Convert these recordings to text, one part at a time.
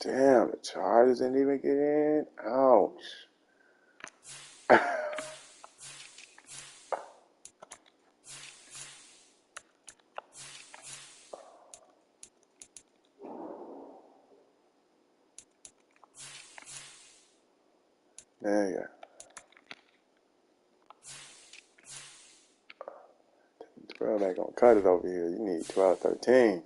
Damn, the Chargers didn't even get in. Ouch. There you go. Bro, they gonna cut it over here. You need 12, 13.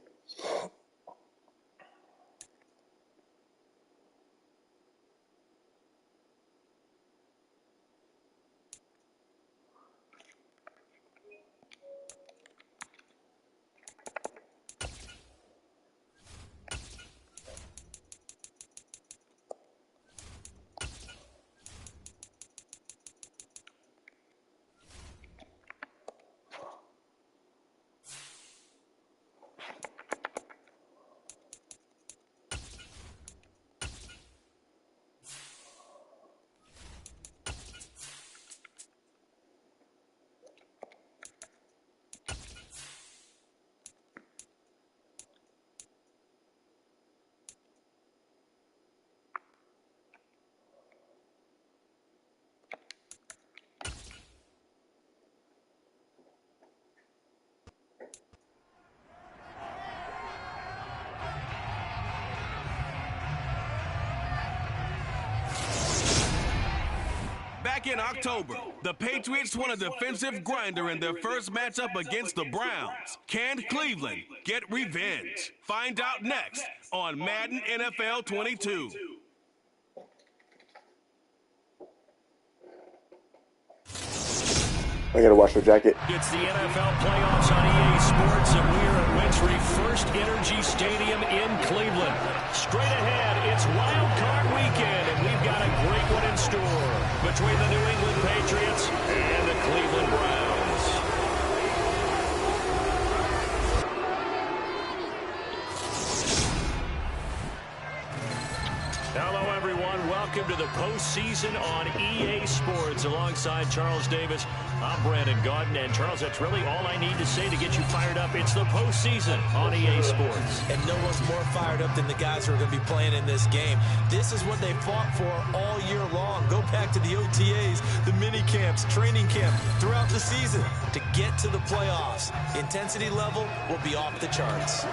Back in October, the Patriots won a defensive grinder in their first matchup against the Browns. Can Cleveland get revenge? Find out next on Madden NFL 22. I gotta wash your jacket. It's the NFL playoffs on EA Sports, and we are at Wintry First Energy Stadium in Cleveland. Straight ahead, it's Wild Card Weekend, and we've got a great one in store between the New England Patriots and the Cleveland Browns. Hello, everyone. Welcome to the postseason on EA Sports. Alongside Charles Davis, I'm Brandon Gaudin. And, Charles, that's really all I need to say to get you fired up. It's the postseason on EA Sports. And no one's more fired up than the guys who are going to be playing in this game. This is what they fought for all year long. Go back to the OTAs, the mini camps, training camp, throughout the season to get to the playoffs. The intensity level will be off the charts.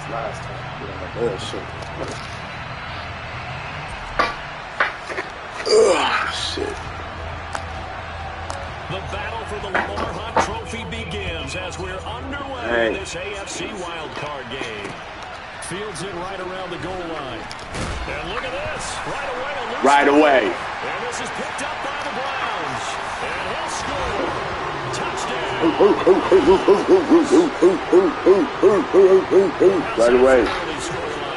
Last time. Oh, shit. Oh, shit. The battle for the Lamar Hunt Trophy begins as we're underway in this AFC wildcard game. Fields it right around the goal line. And look at this. Right away. And this is picked up by the Browns. And he'll score. Touchdown. Right away.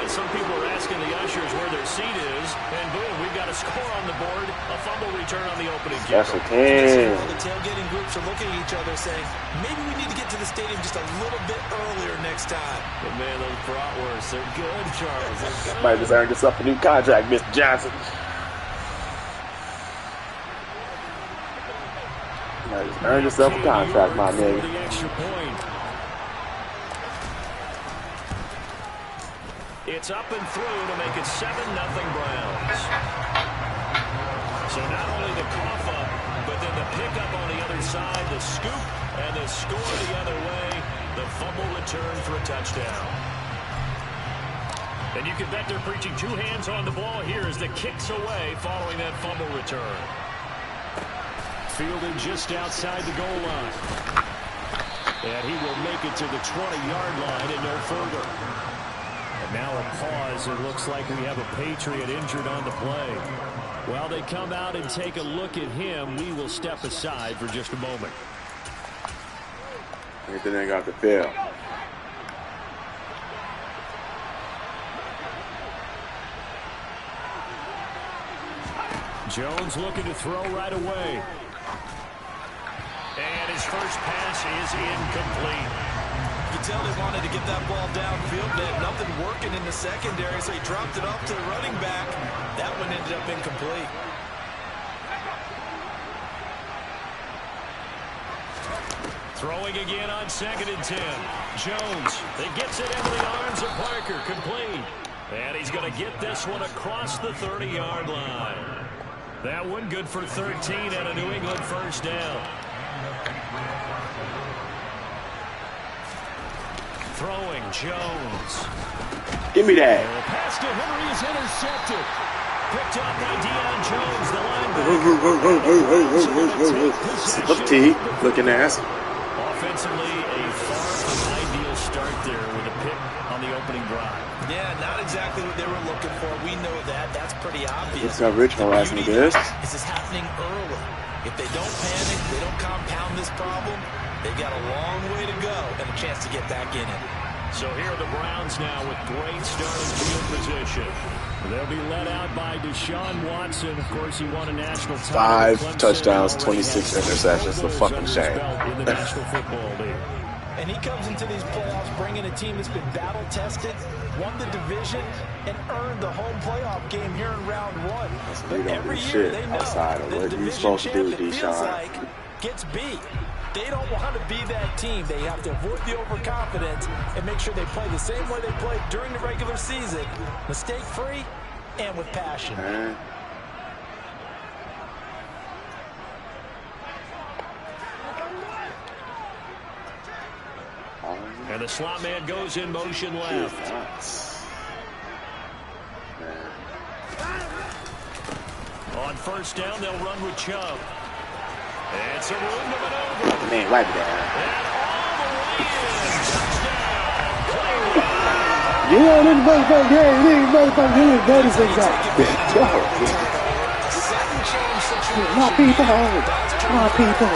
Some people are asking the ushers where their seat is, and boom, we've got a score on the board, a fumble return on the opening kick. Yes, it can. The tailgating groups are looking at each other saying, maybe we need to get to the stadium just a little bit earlier next time. But man, those bratwursts, they're good, Charles. They're good. Might just earned yourself a new contract, Mr. Johnson. Might just earn yourself a contract, my nigga. The extra point. It's up and through to make it 7-0 Browns. So not only the cough up, but then the pickup on the other side, the scoop, and the score the other way, the fumble return for a touchdown. And you can bet they're preaching two hands on the ball here as the kick's away following that fumble return. Fielded just outside the goal line. And he will make it to the 20-yard line and no further. And now a pause. It looks like we have a Patriot injured on the play. While they come out and take a look at him, we will step aside for just a moment. Anything ain't got the field. Jones looking to throw right away. And his first pass is incomplete. You can tell they wanted to get that ball downfield. They had nothing working in the secondary, so he dropped it off to the running back. That one ended up incomplete. Throwing again on 2nd and 10. Jones, that gets it into the arms of Parker, complete. And he's going to get this one across the 30-yard line. That one good for 13 and a New England first down. Throwing, Jones. Give me that. The pass to Henry is intercepted. Picked up by Deion Jones, the linebacker. Look, T, looking ass. Offensively, a far from ideal start there with a pick on the opening drive. Yeah, not exactly what they were looking for. We know that. That's pretty obvious. What's up, Rich? Harassing this. This is happening early. If they don't panic, they don't compound this problem, they've got a long way to go and a chance to get back in it. So here are the Browns now with great starting field position. They'll be led out by Deshaun Watson. Of course, he won a national title. 5 touchdowns, 26 interceptions. The fucking shame. In the National Football League. And he comes into these playoffs bringing a team that's been battle-tested, won the division, and earned the home playoff game here in round 1. We don't every do year shit they know outside of the what you division supposed to do, champ, it feels Deshaun. like, gets beat. They don't want to be that team. They have to avoid the overconfidence and make sure they play the same way they played during the regular season, mistake-free and with passion. And the slot man goes in motion left. On first down, they'll run with Chubb. It's a room to maneuver. Man, wipe it down. And all the way in. Touchdown. Yeah, this motherfucker, yeah, this motherfucker, this medicine guy. My people, my people.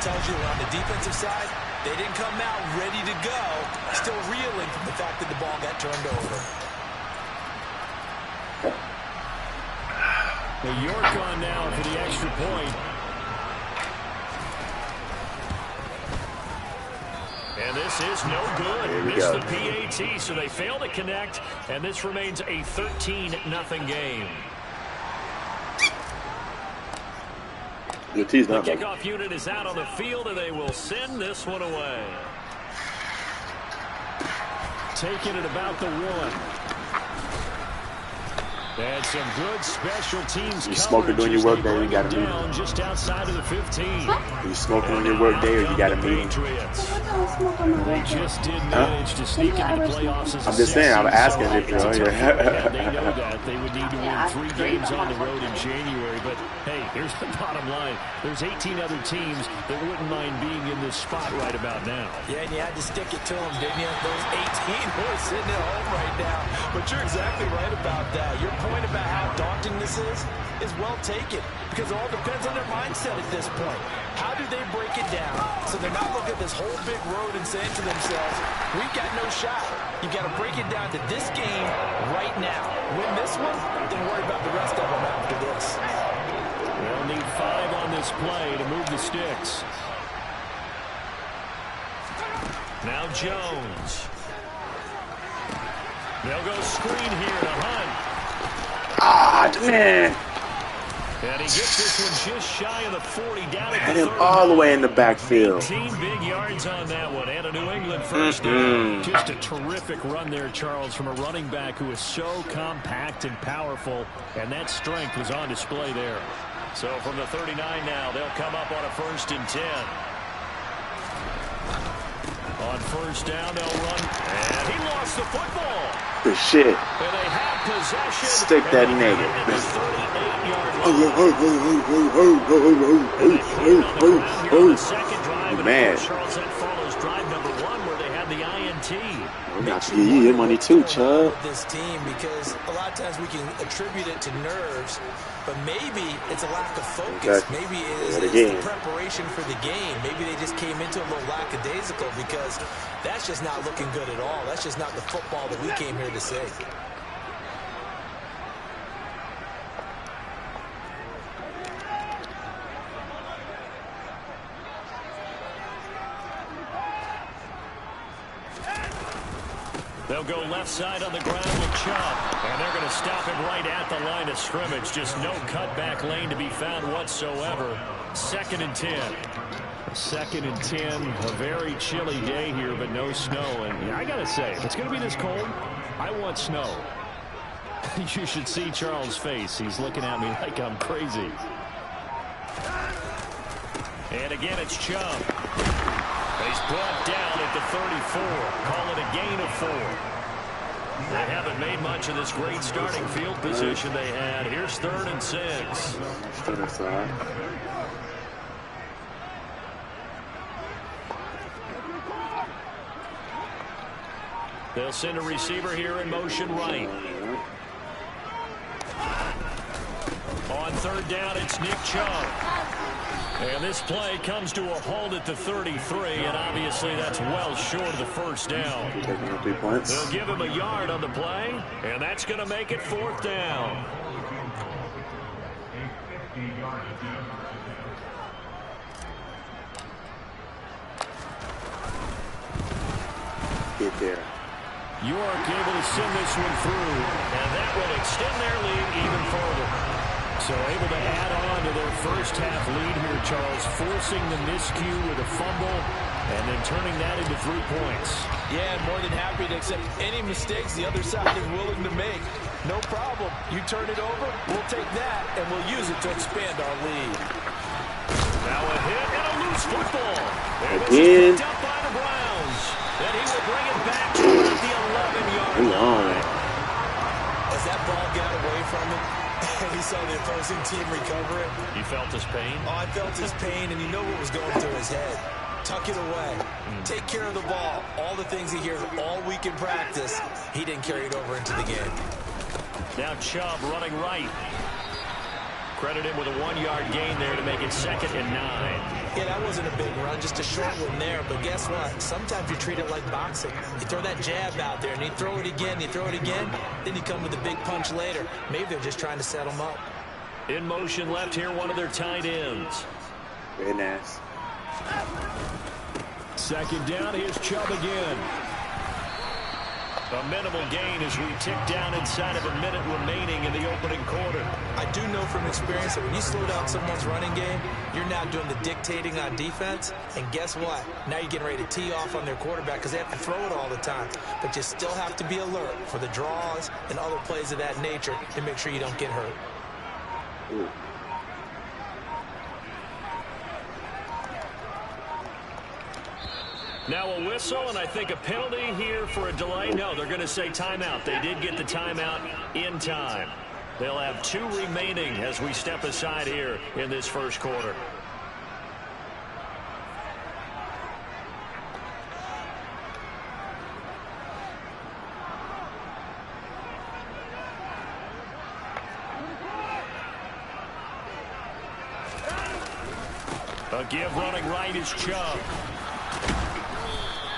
Tells you on the defensive side, they didn't come out ready to go, still reeling from the fact that the ball got turned over. Well, York on now for the extra point. And this is no good. Missed the PAT, so they fail to connect, and this remains a 13-0 game. Your teeth The not kickoff unit is out on the field, and they will send this one away. Taking it about the 1. And some good special teams. You smoking during your work day, you got a meeting. Down just outside of the 15. You smoking on your work day, or you got a meeting? They just did manage to sneak into the playoffs. I'm just saying, I'm asking if you're They know that they would need to win 3 games on the road in January. But hey, here's the bottom line: there's 18 other teams that wouldn't mind being in this spot right about now. Yeah, and you had to stick it to them, didn't you? Those 18 who are sitting at home right now. But you're exactly right about that. Your point about how daunting this is well taken, because it all depends on their mindset at this point. How do they break it down so they're not looking at this whole big road and saying to themselves, we've got no shot. You've got to break it down to this game right now. Win this one, then worry about the rest of them after this. They'll need 5 on this play to move the sticks. Now Jones. They'll go screen here to Hunt. Ah, man. And he gets this one just shy of the 40, down at Had the him 30. all the way in the backfield. 18 big yards on that one, and a New England first down. Just a terrific run there, Charles, from a running back who is so compact and powerful, and that strength was on display there. So from the 39 now, they'll come up on a 1st and 10. On first down, they'll run, and he lost the football. Good shit. And they have possession. Stick that nigga. Man. had the INT. We got to give you your money too, Chubb. This team, because a lot of times we can attribute it to nerves, but maybe it's a lack of focus. Okay. Maybe it's the preparation for the game. Maybe they just came into a little lackadaisical because that's just not looking good at all. That's just not the football that we came here to see. They'll go left side on the ground with Chubb, and they're going to stop him right at the line of scrimmage. Just no cutback lane to be found whatsoever. 2nd and 10. 2nd and 10. A very chilly day here, but no snow. And I got to say, if it's going to be this cold, I want snow. You should see Charles' face. He's looking at me like I'm crazy. And again, it's Chubb. He's brought down at the 34. Call it a gain of 4. They haven't made much of this great starting field position they had. Here's 3rd and 6. They'll send a receiver here in motion right. On 3rd down, it's Nick Chubb. And this play comes to a halt at the 33, and obviously that's well short of the 1st down. Taking the 3 points. They'll give him a yard on the play, and that's going to make it 4th down. Get there. York able to send this one through, and that will extend their lead even further. So able to add on to their first half lead here, Charles, forcing the miscue with a fumble and then turning that into 3 points. Yeah, more than happy to accept any mistakes the other side is willing to make. No problem. You turn it over, we'll take that, and we'll use it to expand our lead. Now a hit and a loose football. And this is picked up by the Browns. And he will bring it back to the 11-yard line. As that ball got away from him, he saw the opposing team recover it. You felt his pain? Oh, I felt his pain, and you know what was going through his head. Tuck it away. Take care of the ball. All the things he hears all week in practice, he didn't carry it over into the game. Now Chubb running right. Credit him with a 1-yard gain there to make it 2nd and 9. Yeah, that wasn't a big run, just a short one there. But guess what? Sometimes you treat it like boxing. You throw that jab out there, and you throw it again, then you come with a big punch later. Maybe they're just trying to set them up. In motion left here, one of their tight ends. Very nice. 2nd down, here's Chubb again. A minimal gain as we tick down inside of a minute remaining in the opening quarter. I do know from experience that when you slow down someone's running game, you're now doing the dictating on defense. And guess what? Now you're getting ready to tee off on their quarterback because they have to throw it all the time. But you still have to be alert for the draws and other plays of that nature to make sure you don't get hurt. Ooh. Now a whistle, and I think a penalty here for a delay. No, they're going to say timeout. They did get the timeout in time. They'll have 2 remaining as we step aside here in this first quarter. A give running right is Chubb.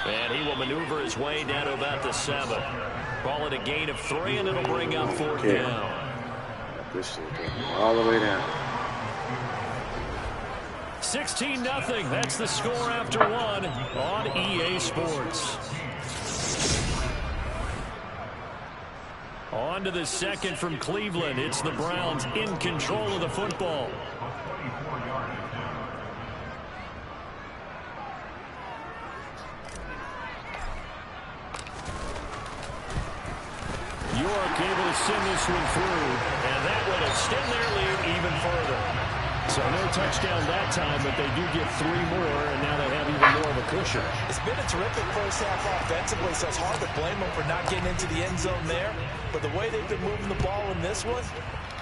And he will maneuver his way down to about the 7. Call it a gain of 3, and it'll bring up 4th down. This shit all the way down. 16-0. That's the score after 1 on EA Sports. On to the 2nd from Cleveland. It's the Browns in control of the football. York able to send this one through, and that will extend their lead even further. So no touchdown that time, but they do get 3 more, and now they have even more of a cushion. It's been a terrific first half offensively, so it's hard to blame them for not getting into the end zone there. But the way they've been moving the ball in this one,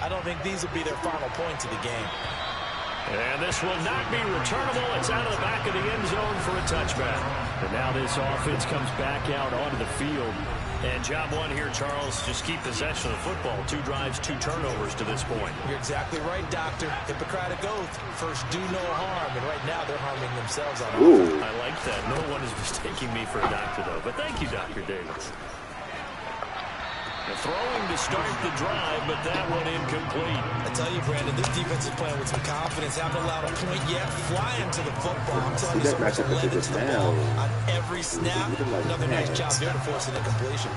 I don't think these will be their final points of the game. And this will not be returnable. It's out of the back of the end zone for a touchback. And now this offense comes back out onto the field. And job one here, Charles, just keep possession of the football. 2 drives, 2 turnovers to this point. You're exactly right, Doctor. Hippocratic oath. First, do no harm. And right now, they're harming themselves on offense. I like that. No one is mistaking me for a doctor, though. But thank you, Dr. Davis. The throwing to start the drive, but that one incomplete. I tell you, Brandon, this defense is playing with some confidence. Haven't allowed a point yet. Flying to the football. I'm telling you, so much lead to the ball on every snap. Another nice job there to force an incompletion.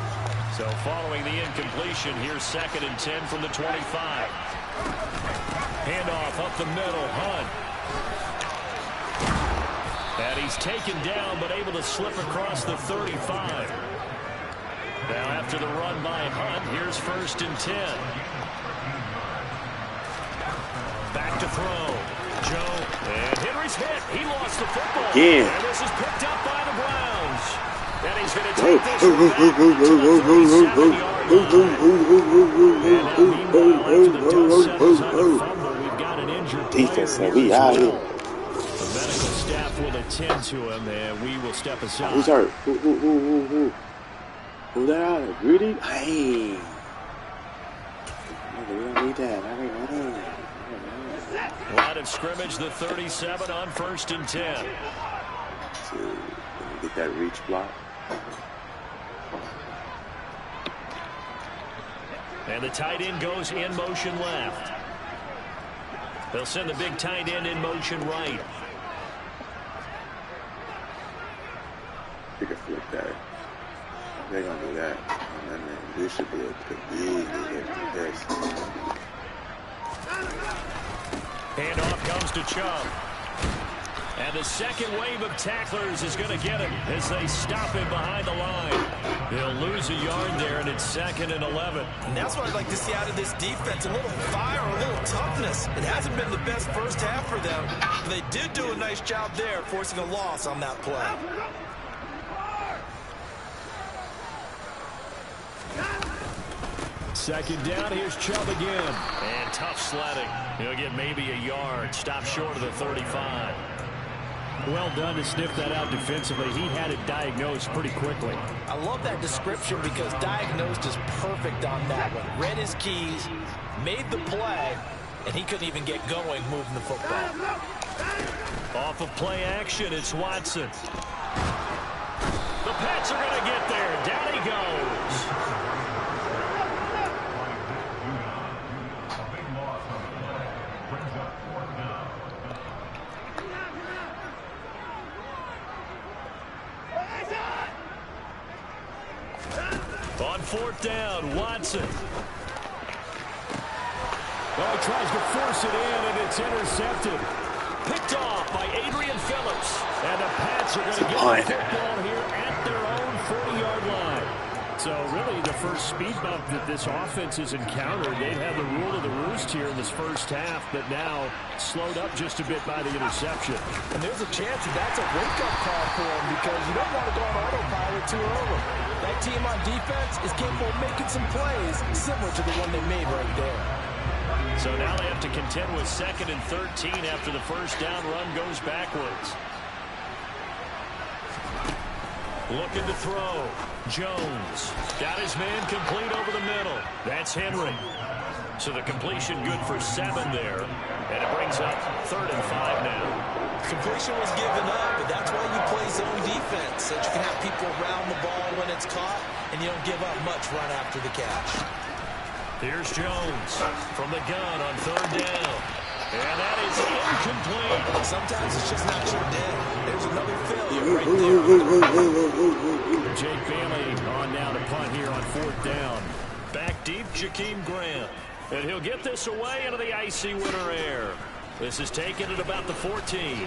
So following the incompletion, here's 2nd and 10 from the 25. Handoff up the middle, Hunt. And he's taken down, but able to slip across the 35. Now after the run by Hunt, here's 1st and 10. Back to throw. Joe. And Henry's hit. He lost the football. Yeah. And this is picked up by the Browns. And he's going to take this one back to the 37-yard line. And now meanwhile, after the dust settles on the fumble, we've got an injured Defense, player we here out as here. well. The medical staff will attend to him, and we will step aside. Who's hurt? Who that out? Rudy? Hey. We don't need that. Line of scrimmage, the 37 on 1st and 10. So, get that reach block. And the tight end goes in motion left. They'll send the big tight end in motion right. They can flip that. They're going to do that. And then this should be a big this. Handoff comes to Chubb. And the second wave of tacklers is going to get him as they stop him behind the line. They'll lose a yard there, and it's 2nd and 11. And that's what I'd like to see out of this defense. A little fire, a little toughness. It hasn't been the best first half for them. But they did do a nice job there, forcing a loss on that play. Second down, here's Chubb again. And tough sledding. He'll get maybe a yard. Stop short of the 35. Well done to sniff that out defensively. He had it diagnosed pretty quickly. I love that description because diagnosed is perfect on that one. Read his keys, made the play, and he couldn't even get going moving the football. Off of play action, it's Watson. The Pats are going to get there. Down he goes. On 4th down, Watson. Well, he tries to force it in, and it's intercepted. Picked off by Adrian Phillips. And the Pats are going to get the football here at their own 40-yard line. So really the first speed bump that this offense has encountered. They've had the rule of the roost here in this first half, but now slowed up just a bit by the interception. And there's a chance that that's a wake-up call for him because you don't want to go on autopilot too early. That team on defense is capable of making some plays similar to the one they made right there. So now they have to contend with 2nd and 13 after the first down run goes backwards. Looking to throw. Jones got his man complete over the middle. That's Henry. So the completion good for 7 there. And it brings up 3rd and 5 now. Completion was given up, but that's why you play zone defense, so that you can have people around the ball when it's caught, and you don't give up much run after the catch. Here's Jones from the gun on 3rd down. And that is incomplete. Sometimes it's just not your day. There's another failure right there. Jake Bailey on now to punt here on 4th down. Back deep, Jakeem Grant. And he'll get this away into the icy winter air. This is taken at about the 14.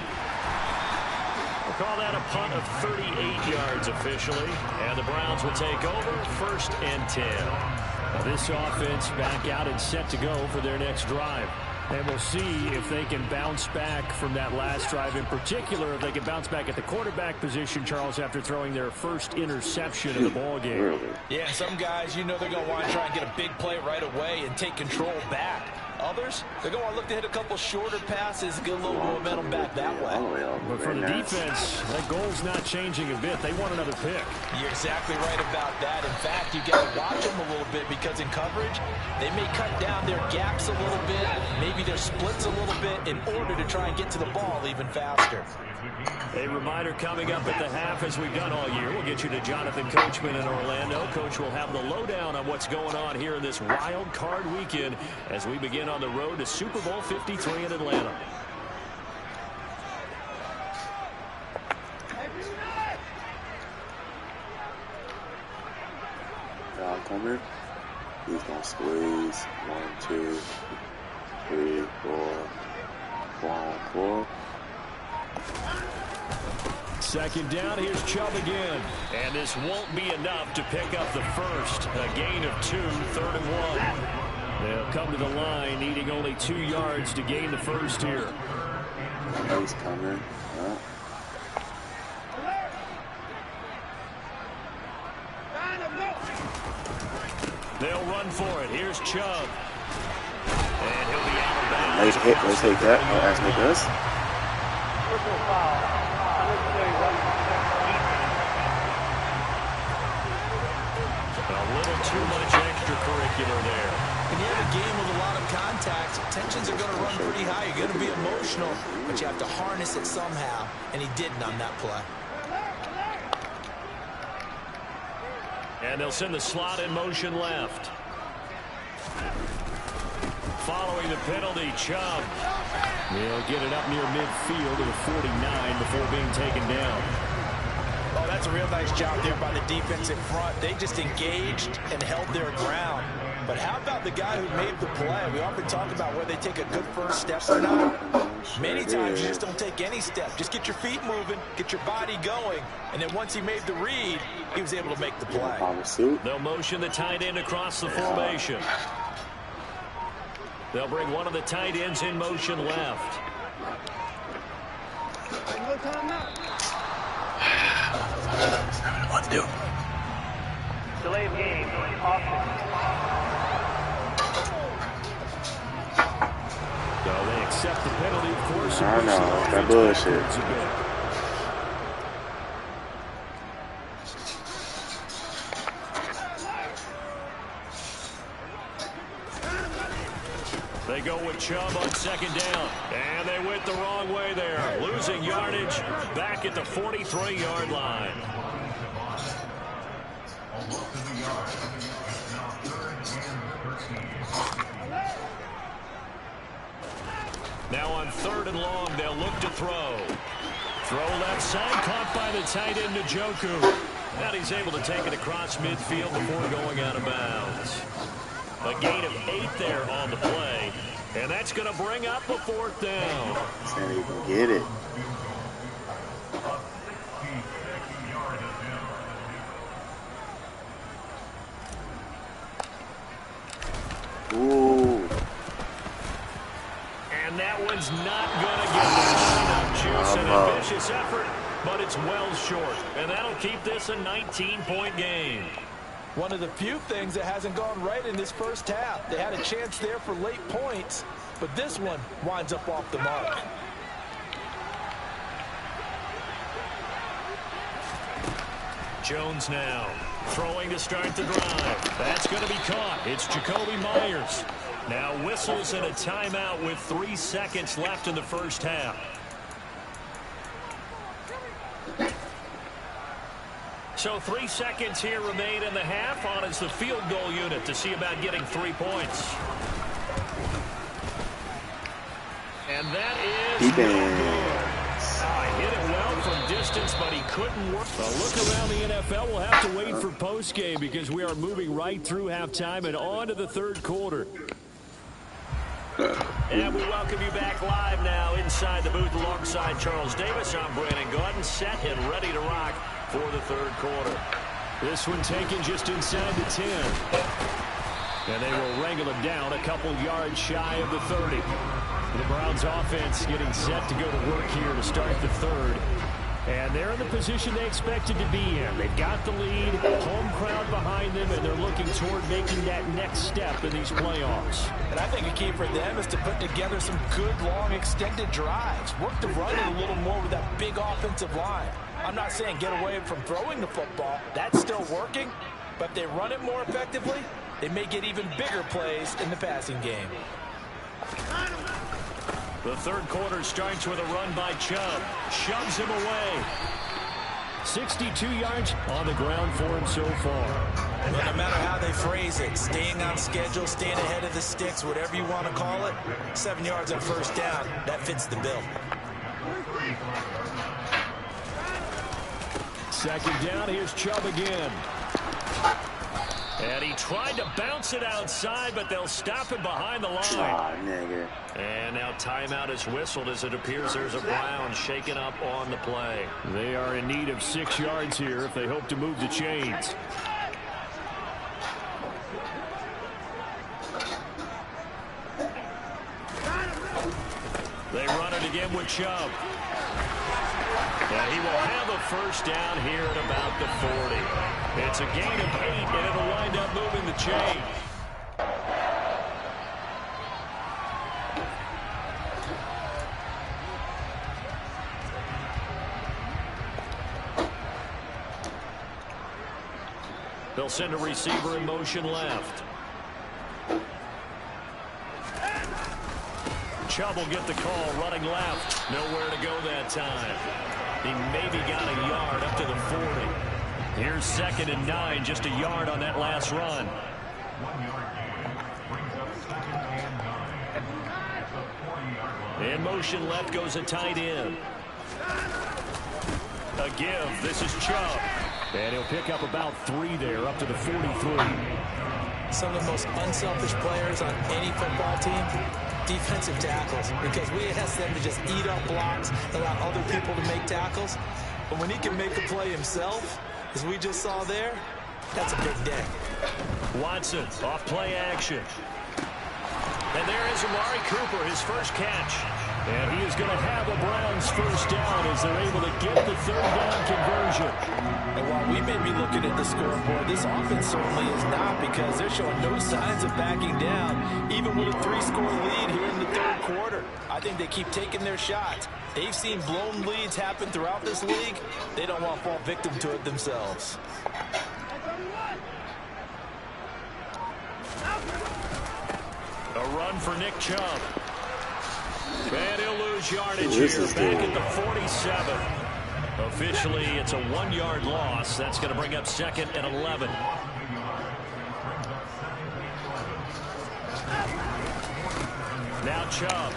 We'll call that a punt of 38 yards officially. And the Browns will take over 1st and 10. Now this offense back out and set to go for their next drive. And we'll see if they can bounce back from that last drive. In particular, if they can bounce back at the quarterback position, Charles, after throwing their first interception of the ballgame. Yeah, some guys, you know they're going to want to try and get a big play right away and take control back. Others, they're going to look to hit a couple shorter passes, get a little momentum back that way. But for the defense, that goal's not changing a bit. They want another pick. You're exactly right about that. In fact, you got to watch them a little bit because in coverage, they may cut down their gaps a little bit, maybe their splits a little bit in order to try and get to the ball even faster. A reminder coming up at the half, as we've done all year. We'll get you to Jonathan Coachman in Orlando. Coach will have the lowdown on what's going on here in this wild card weekend as we begin on the road to Super Bowl 53 in Atlanta. Coming. He's gonna squeeze 1, 2, 3, 4. 4. Second down, here's Chubb again. And this won't be enough to pick up the first. A gain of 2, 3rd and 1. They'll come to the line, needing only 2 yards to gain the first here. He's coming. They'll run for it. Here's Chubb. And he'll be out of bounds. Let's take that. I'll ask Nicholas. A little too much extracurricular there. When you have a game with a lot of contact, tensions are going to run pretty high. You're going to be emotional, but you have to harness it somehow, and he didn't on that play. And they'll send the slot in motion left. Following the penalty, Chubb. They'll get it up near midfield to the 49 before being taken down. Oh, that's a real nice job there by the defense in front. They just engaged and held their ground. But how about the guy who made the play? We often talk about whether they take a good first step or not. Many times you just don't take any step. Just get your feet moving, get your body going, and then once he made the read, he was able to make the play. They'll motion the tight end across the formation. They'll bring one of the tight ends in motion left. What to do? Delay of game, offense. So they accept the penalty, of course. I know, that bullshit. They go with Chubb on second down. And they went the wrong way there. Losing yardage back at the 43-yard line. Now on 3rd and long, they'll look to throw. Throw left side, caught by the tight end, Njoku. And he's able to take it across midfield before going out of bounds. A gain of 8 there on the play. And that's going to bring up a 4th down. Can't even get it. Ooh. And that one's not going to get enough juice. An ambitious effort, but it's well short. And that'll keep this a 19-point game. One of the few things that hasn't gone right in this first half. They had a chance there for late points, but this one winds up off the mark. Jones now throwing to start the drive. That's going to be caught. It's Jacoby Myers. Now whistles and a timeout with 3 seconds left in the first half. So 3 seconds here remain in the half. On is the field goal unit to see about getting 3 points. And that is no good. Hit it well from distance, but he couldn't work. A look around the NFL. We'll have to wait for postgame because we are moving right through halftime and on to the 3rd quarter. And we welcome you back live now inside the booth alongside Charles Davis. I'm Brandon Gordon, set and ready to rock for the 3rd quarter. This one taken just inside the 10. And they will wrangle him down a couple yards shy of the 30. The Browns offense getting set to go to work here to start the 3rd. And they're in the position they expected to be in. They've got the lead, home crowd behind them, and they're looking toward making that next step in these playoffs. And I think a key for them is to put together some good, long, extended drives. Work the run a little more with that big offensive line. I'm not saying get away from throwing the football. That's still working. But if they run it more effectively, they may get even bigger plays in the passing game. The third quarter starts with a run by Chubb. Shoves him away. 62 yards on the ground for him so far. Well, no matter how they phrase it, staying on schedule, staying ahead of the sticks, whatever you want to call it, 7 yards on first down, that fits the bill. Second down, here's Chubb again. And he tried to bounce it outside, but they'll stop him behind the line. Aw, nigga. And now timeout is whistled as it appears there's a Brown shaken up on the play. They are in need of 6 yards here if they hope to move the chains. They run it again with Chubb. And he will have a first down here at about the 40. It's a gain of 8, and it'll wind up moving the chain. They'll send a receiver in motion left. Chubb will get the call running left. Nowhere to go that time. He maybe got a yard up to the 40. Here's 2nd and 9, just a yard on that last run. In motion left goes a tight end. A give. This is Chubb. And he'll pick up about 3 there, up to the 43. Some of the most unselfish players on any football team, defensive tackles, because we ask them to just eat up blocks, allow other people to make tackles. But when he can make a play himself, as we just saw there, that's a big day. Watson off play action. And there is Amari Cooper, his first catch. And he is going to have a Browns first down as they're able to get the 3rd down conversion. And while we may be looking at the scoreboard, this offense certainly is not, because they're showing no signs of backing down, even with a 3-score lead here in the 3rd quarter. I think they keep taking their shots. They've seen blown leads happen throughout this league. They don't want to fall victim to it themselves. A run for Nick Chubb. And he'll lose yardage here back at the 47. Officially, it's a 1-yard loss. That's going to bring up 2nd and 11. Now Chubb.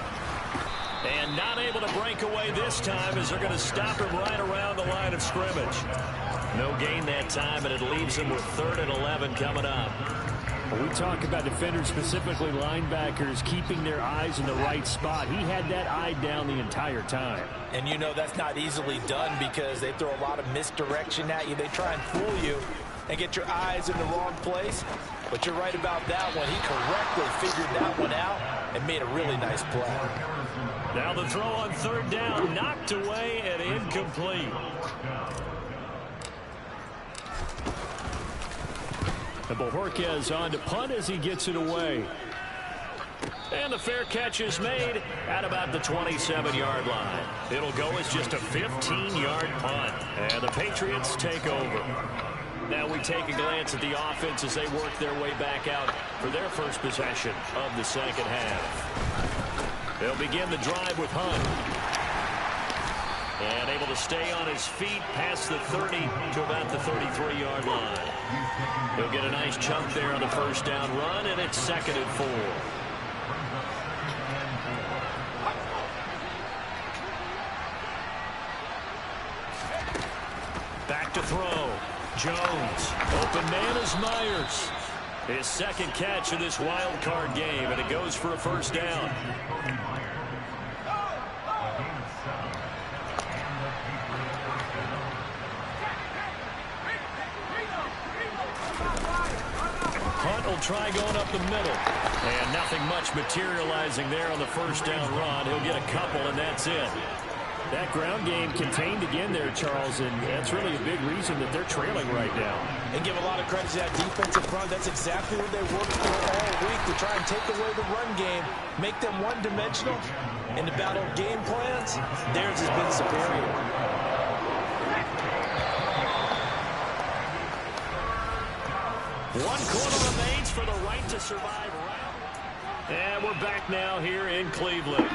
And not able to break away this time as they're going to stop him right around the line of scrimmage. No gain that time, and it leaves him with 3rd and 11 coming up. We talk about defenders, specifically linebackers, keeping their eyes in the right spot. He had that eye down the entire time. And you know that's not easily done, because they throw a lot of misdirection at you. They try and fool you and get your eyes in the wrong place. But you're right about that one. He correctly figured that one out and made a really nice play. Now the throw on 3rd down, knocked away and incomplete. And Bojorquez on to punt as he gets it away. And the fair catch is made at about the 27-yard line. It'll go as just a 15-yard punt. And the Patriots take over. Now we take a glance at the offense as they work their way back out for their first possession of the 2nd half. They'll begin the drive with Hunt. And able to stay on his feet past the 30 to about the 33-yard line. He'll get a nice chunk there on the first down run, and it's 2nd and 4. Back to throw. Jones. Open man is Myers. His 2nd catch of this wild card game, and it goes for a first down. Hunt will try going up the middle. And nothing much materializing there on the first down run. He'll get a couple, and that's it. That ground game contained again there, Charles, and that's really a big reason that they're trailing right now. And give a lot of credit to that defensive front. That's exactly what they worked for all week to try and take away the run game, make them one-dimensional. In the battle of game plans, theirs has been superior. One quarter remains for the right to survive. And we're back now here in Cleveland.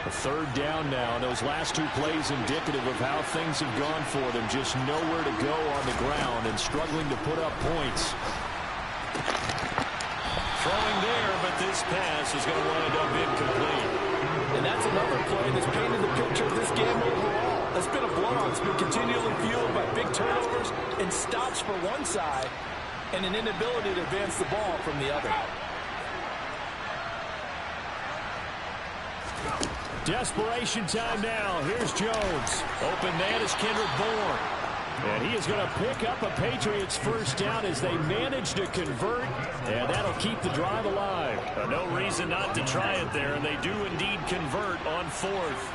A third down now. Those last two plays indicative of how things have gone for them. Just nowhere to go on the ground and struggling to put up points. Throwing there, but this pass is going to wind up incomplete. And that's another play that's painted the picture of this game overall. It's been a blowout. It's been continually fueled by big turnovers and stops for one side and an inability to advance the ball from the other. Desperation time now. Here's Jones. Open man is Kendrick Bourne. And he is going to pick up a Patriots first down as they manage to convert. And that'll keep the drive alive. No reason not to try it there. And they do indeed convert on fourth.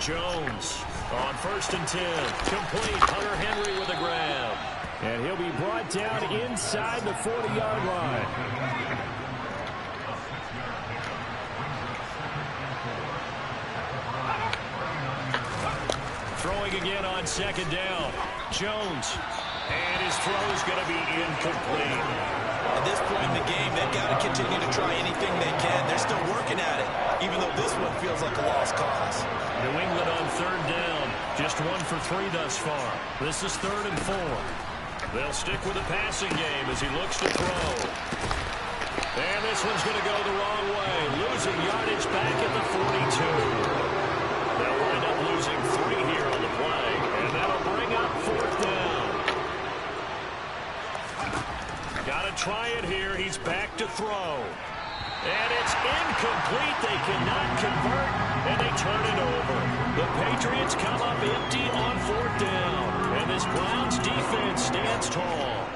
Jones on 1st and 10. Complete. Hunter Henry with a grab. And he'll be brought down inside the 40-yard line. Throwing again on 2nd down. Jones. And his throw is going to be incomplete. At this point in the game, they've got to continue to try anything they can. They're still working at it, even though this one feels like a lost cause. New England on 3rd down. Just 1 for 3 thus far. This is 3rd and 4. They'll stick with the passing game as he looks to throw. And this one's going to go the wrong way. Losing yardage back at the 42. They'll wind up losing 3 here on the play. And that'll bring up 4th down. Got to try it here. He's back to throw. And it's incomplete. They cannot convert, and they turn it over. The Patriots come up empty on 4th down. And this Browns defense stands tall.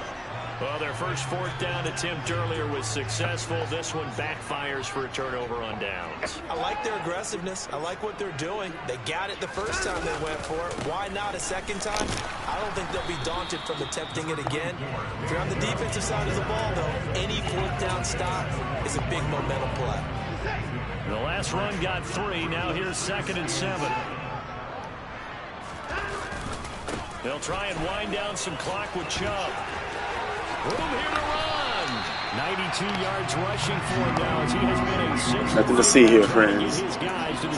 Well, their first 4th down attempt earlier was successful. This one backfires for a turnover on downs. I like their aggressiveness. I like what they're doing. They got it the first time they went for it. Why not a second time? I don't think they'll be daunted from attempting it again. If you're on the defensive side of the ball, though, any 4th down stop is a big momentum play. The last run got 3. Now here's 2nd and 7. They'll try and wind down some clock with Chubb. Room here to run. 92 yards rushing for him now as he has been a central. Nothing to see here, friends.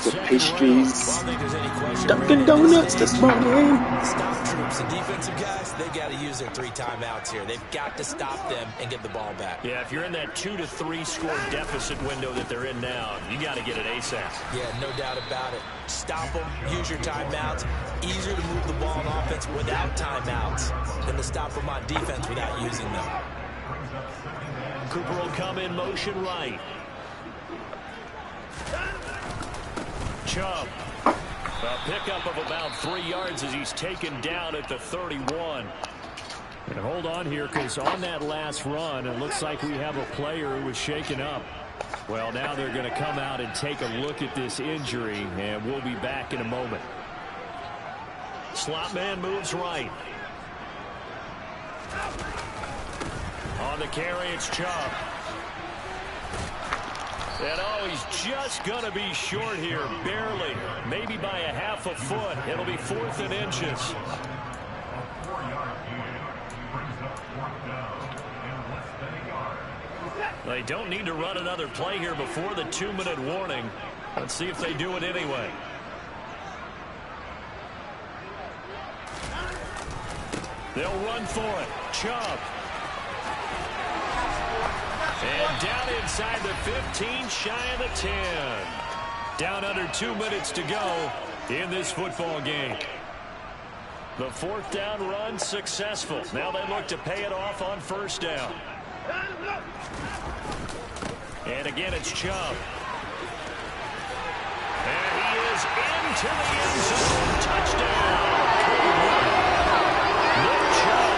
The pastries, Dunkin' Donuts this morning. Stop troops and defensive guys, they got to use their 3 timeouts here. They've got to stop them and get the ball back. Yeah, if you're in that 2 to 3 score deficit window that they're in now, you got to get it ASAP. Yeah, no doubt about it. Stop them, use your timeouts. Easier to move the ball on offense without timeouts than to stop them on defense without using them. Cooper will come in motion right. Chubb. A pickup of about 3 yards as he's taken down at the 31. And hold on here, because on that last run, it looks like we have a player who was shaken up. Well, now they're going to come out and take a look at this injury, and we'll be back in a moment. Slot man moves right. On the carry, it's Chubb. And oh, he's just going to be short here, barely. Maybe by a half a foot. It'll be 4th and inches. They don't need to run another play here before the 2-minute warning. Let's see if they do it anyway. They'll run for it. Chubb. And down inside the 15, shy of the 10. Down under 2 minutes to go in this football game. The 4th down run successful. Now they look to pay it off on 1st down. And again, it's Chubb. And he is into the end zone. Touchdown. Nick Chubb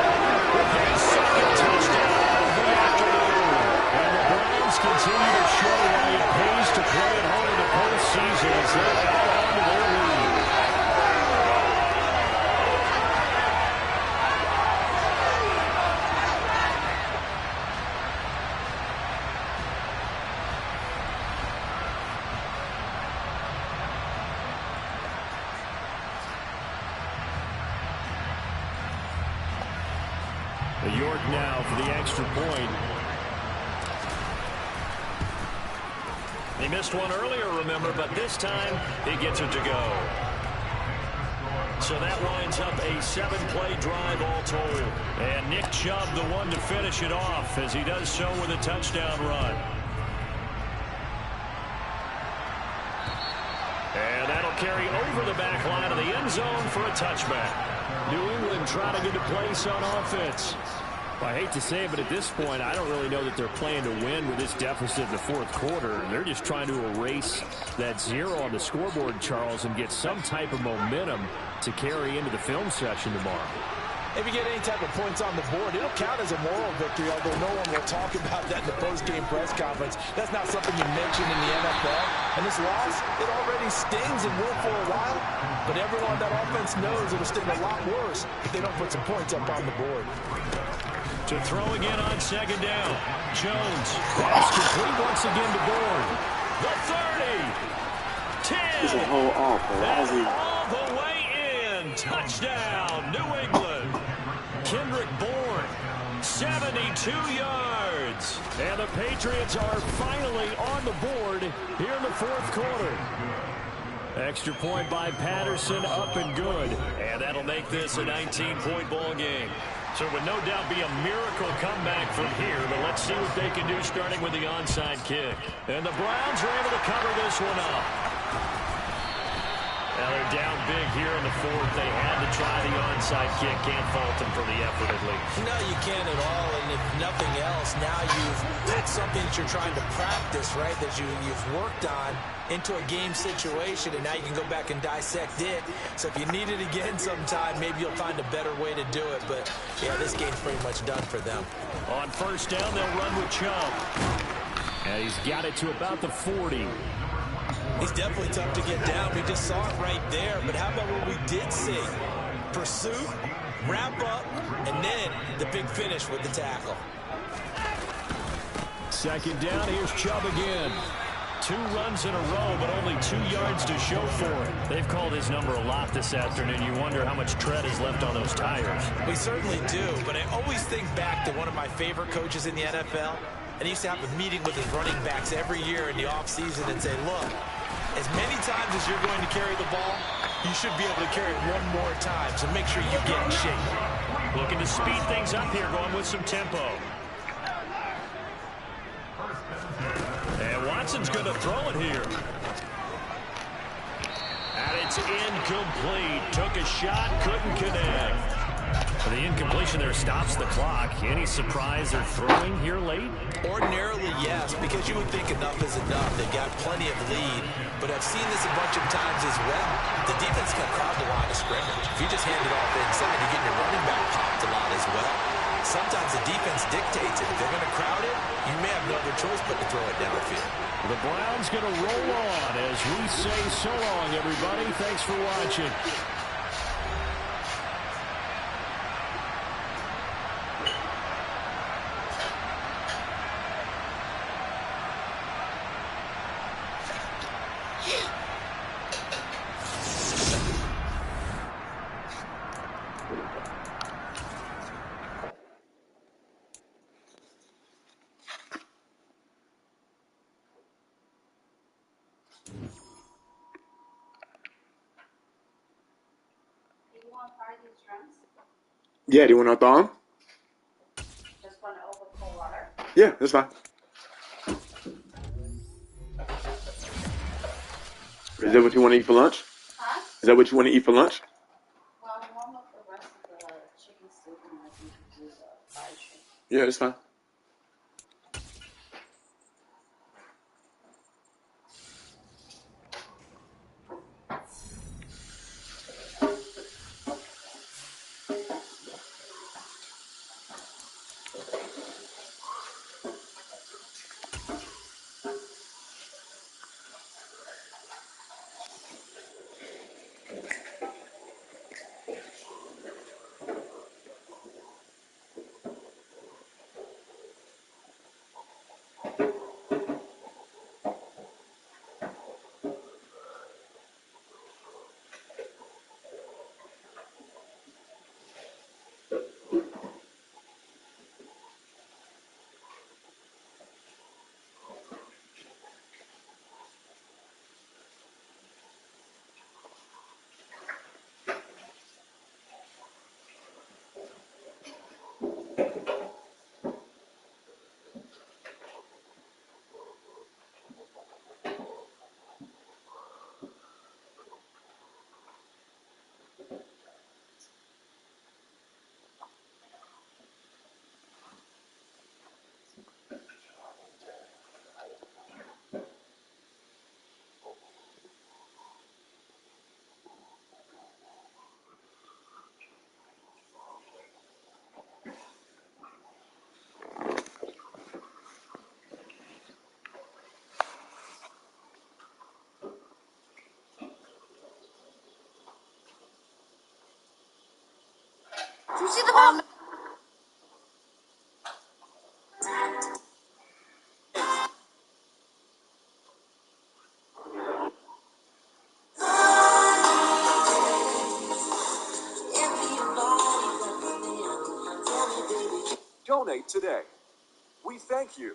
with his 2nd touchdown of the afternoon. And the Browns continue to show why it pays to play at home in the postseason. York now for the extra point. He missed one earlier, remember, but this time he gets it to go. So that winds up a 7-play drive all told. And Nick Chubb, the one to finish it off, as he does so with a touchdown run. And that'll carry over the back line of the end zone for a touchback. New England trying to get a place on offense. I hate to say it, but at this point, I don't really know that they're playing to win with this deficit in the fourth quarter. They're just trying to erase that 0 on the scoreboard, Charles, and get some type of momentum to carry into the film session tomorrow. If you get any type of points on the board, it'll count as a moral victory, although no one will talk about that in the post-game press conference. That's not something you mention in the NFL. And this loss, it already stings and will for a while. But everyone on that offense knows it'll sting a lot worse if they don't put some points up on the board. To throw again on second down. Jones. Pass complete once again to Bourne. The 30. 10. He's a whole off, and all the way in. Touchdown, New England. Kendrick Bourne, 72 yards. And the Patriots are finally on the board here in the fourth quarter. Extra point by Patterson, up and good. And that'll make this a 19-point ball game. So it would no doubt be a miracle comeback from here, but let's see what they can do starting with the onside kick. And the Browns are able to cover this one up. Now they're down big here in the fourth. They had to try the onside kick. Can't fault them for the effort at least. No, you can't at all. And if nothing else, now you've put something that you're trying to practice, right, that you've worked on into a game situation, and now you can go back and dissect it. So if you need it again sometime, maybe you'll find a better way to do it. But, yeah, this game's pretty much done for them. On first down, they'll run with Chubb. And he's got it to about the 40. He's definitely tough to get down. We just saw it right there. But how about what we did see? Pursuit, wrap up, and then the big finish with the tackle. Second down, here's Chubb again. 2 runs in a row, but only 2 yards to show for it. They've called his number a lot this afternoon. You wonder how much tread is left on those tires. We certainly do, but I always think back to one of my favorite coaches in the NFL, and he used to have a meeting with his running backs every year in the offseason and say, look, as many times as you're going to carry the ball, you should be able to carry it one more time, so make sure you get in shape. Looking to speed things up here, going with some tempo. And Watson's going to throw it here. And it's incomplete. Took a shot, couldn't connect. The incompletion there stops the clock. Any surprise they're throwing here late? Ordinarily, yes, because you would think enough is enough. They've got plenty of lead, but I've seen this a bunch of times as well. The defense can crowd the line of scrimmage. If you just hand it off inside, you get your running back popped a lot as well. Sometimes the defense dictates it. If they're going to crowd it, you may have no other choice but to throw it downfield. The Browns going to roll on as we say so long, everybody. Thanks for watching. Yeah, do you want to thaw them? Just want to open cold water? Yeah, that's fine. Is that what you want to eat for lunch? Huh? Is that what you want to eat for lunch? Well, I warm up the rest of the chicken soup and I can do the fried shrimp. Yeah, that's fine. You see the ball? Donate today. We thank you.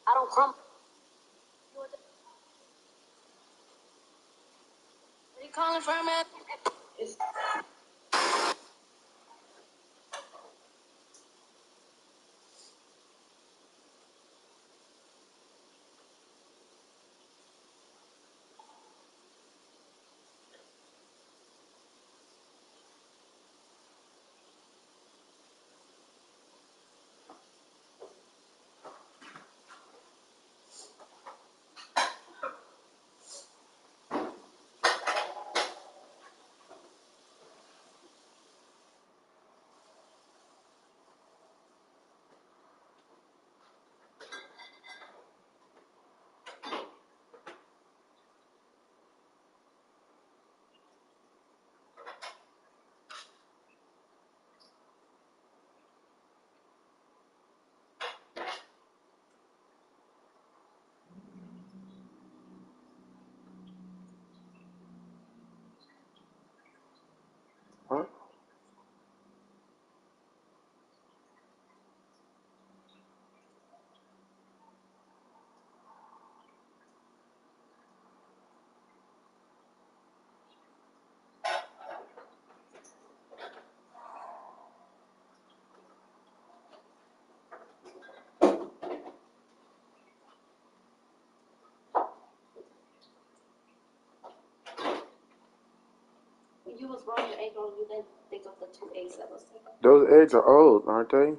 I don't crumble. What are you calling for, man? Huh? When you was rolling your egg roll, you didn't think of the 2 eggs that was in there. Those eggs are old, aren't they?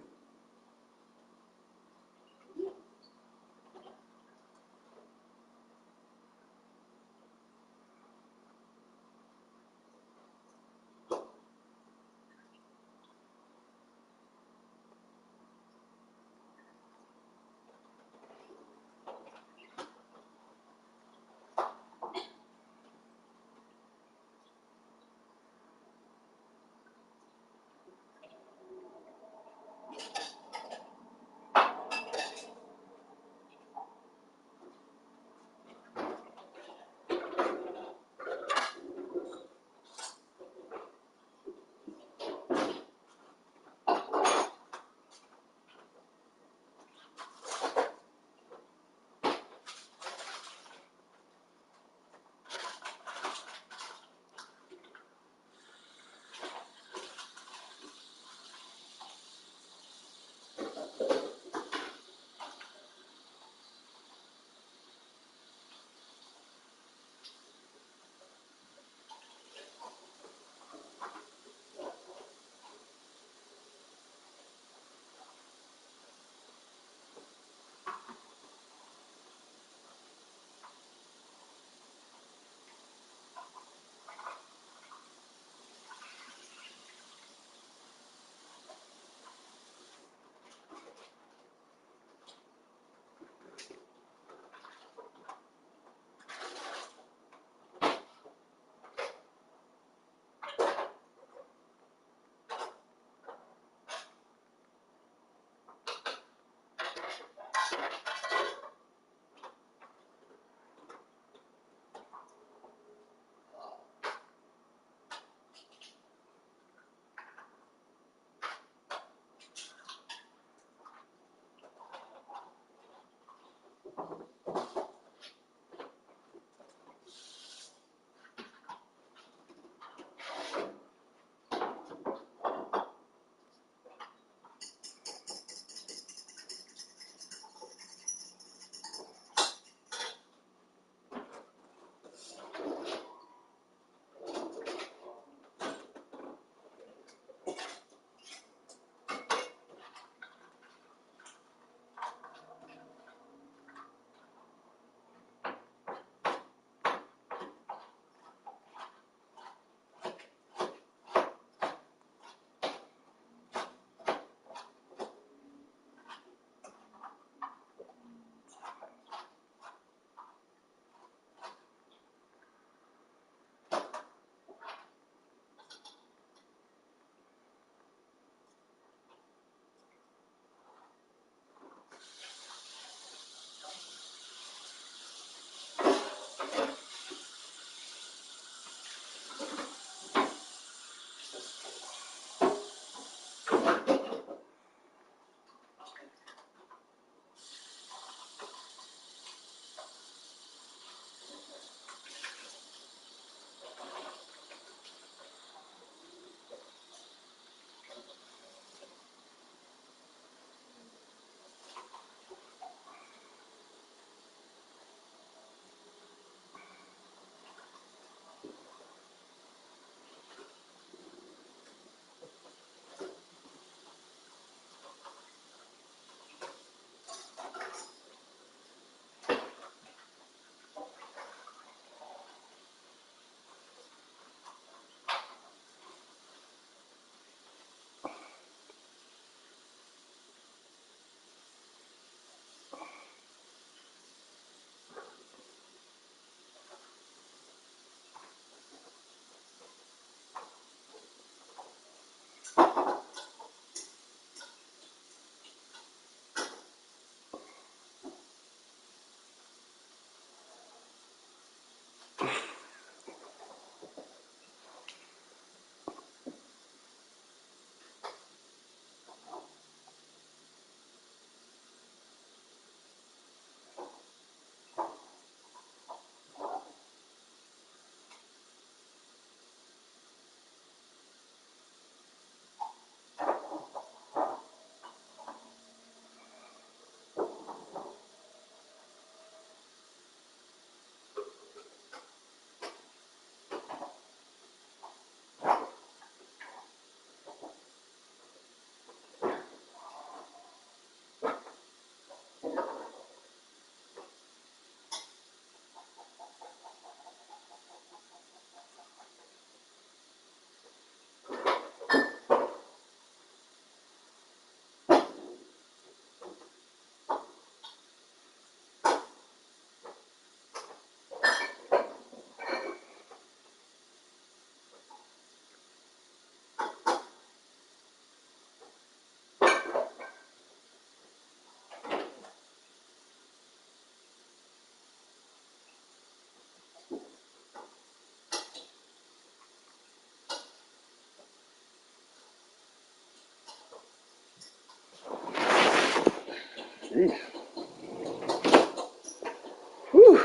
Whew.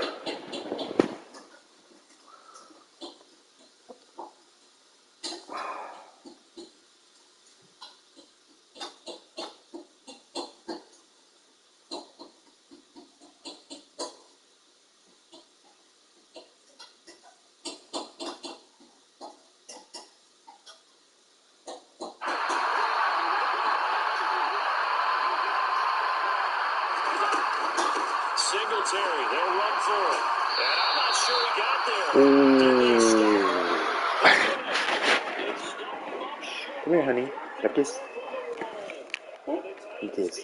Singletary, they'll run for it. And I'm not sure he got there. Come here, honey. Got this. Eat this.